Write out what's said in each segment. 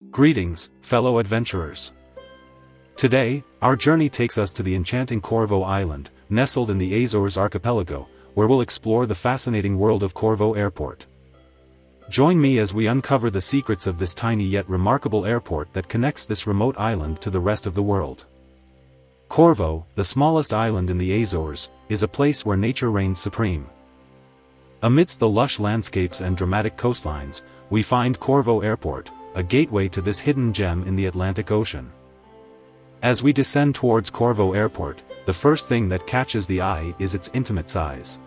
Greetings, fellow adventurers. Today, our journey takes us to the enchanting Corvo Island, nestled in the Azores Archipelago, where we'll explore the fascinating world of Corvo Airport. Join me as we uncover the secrets of this tiny yet remarkable airport that connects this remote island to the rest of the world. Corvo, the smallest island in the Azores, is a place where nature reigns supreme. Amidst the lush landscapes and dramatic coastlines, we find Corvo Airport, a gateway to this hidden gem in the Atlantic Ocean. As we descend towards Corvo Airport, the first thing that catches the eye is its intimate size.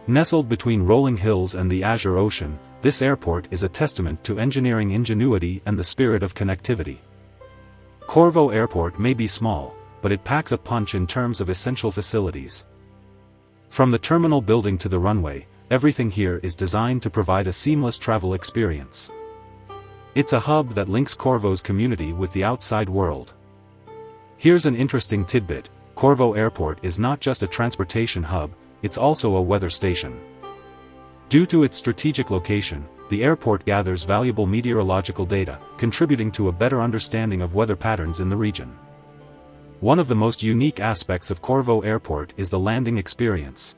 Nestled between rolling hills and the azure ocean, this airport is a testament to engineering ingenuity and the spirit of connectivity. Corvo Airport may be small, but it packs a punch in terms of essential facilities. From the terminal building to the runway, everything here is designed to provide a seamless travel experience. It's a hub that links Corvo's community with the outside world. Here's an interesting tidbit: Corvo Airport is not just a transportation hub, it's also a weather station. Due to its strategic location, the airport gathers valuable meteorological data, contributing to a better understanding of weather patterns in the region. One of the most unique aspects of Corvo Airport is the landing experience.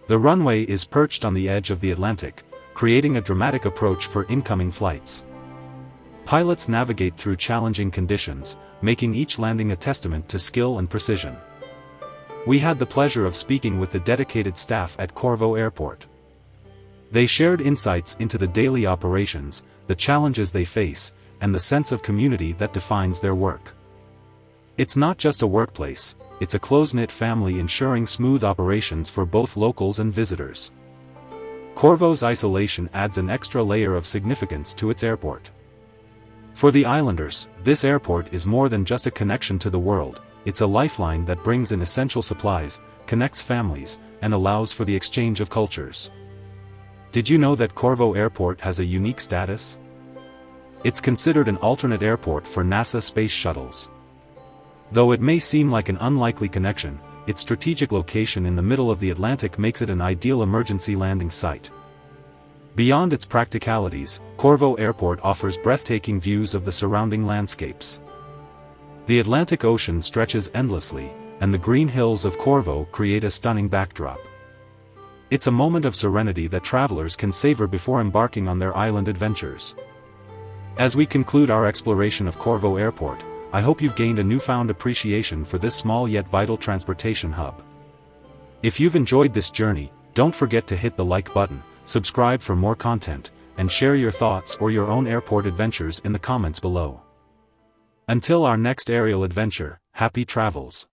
The runway is perched on the edge of the Atlantic, creating a dramatic approach for incoming flights. Pilots navigate through challenging conditions, making each landing a testament to skill and precision. We had the pleasure of speaking with the dedicated staff at Corvo Airport. They shared insights into the daily operations, the challenges they face, and the sense of community that defines their work. It's not just a workplace, it's a close-knit family ensuring smooth operations for both locals and visitors. Corvo's isolation adds an extra layer of significance to its airport. For the islanders, this airport is more than just a connection to the world, it's a lifeline that brings in essential supplies, connects families, and allows for the exchange of cultures. Did you know that Corvo Airport has a unique status? It's considered an alternate airport for NASA space shuttles. Though it may seem like an unlikely connection, its strategic location in the middle of the Atlantic makes it an ideal emergency landing site. Beyond its practicalities, Corvo Airport offers breathtaking views of the surrounding landscapes. The Atlantic Ocean stretches endlessly, and the green hills of Corvo create a stunning backdrop. It's a moment of serenity that travelers can savor before embarking on their island adventures. As we conclude our exploration of Corvo Airport, I hope you've gained a newfound appreciation for this small yet vital transportation hub. If you've enjoyed this journey, don't forget to hit the like button, subscribe for more content, and share your thoughts or your own airport adventures in the comments below. Until our next aerial adventure, happy travels!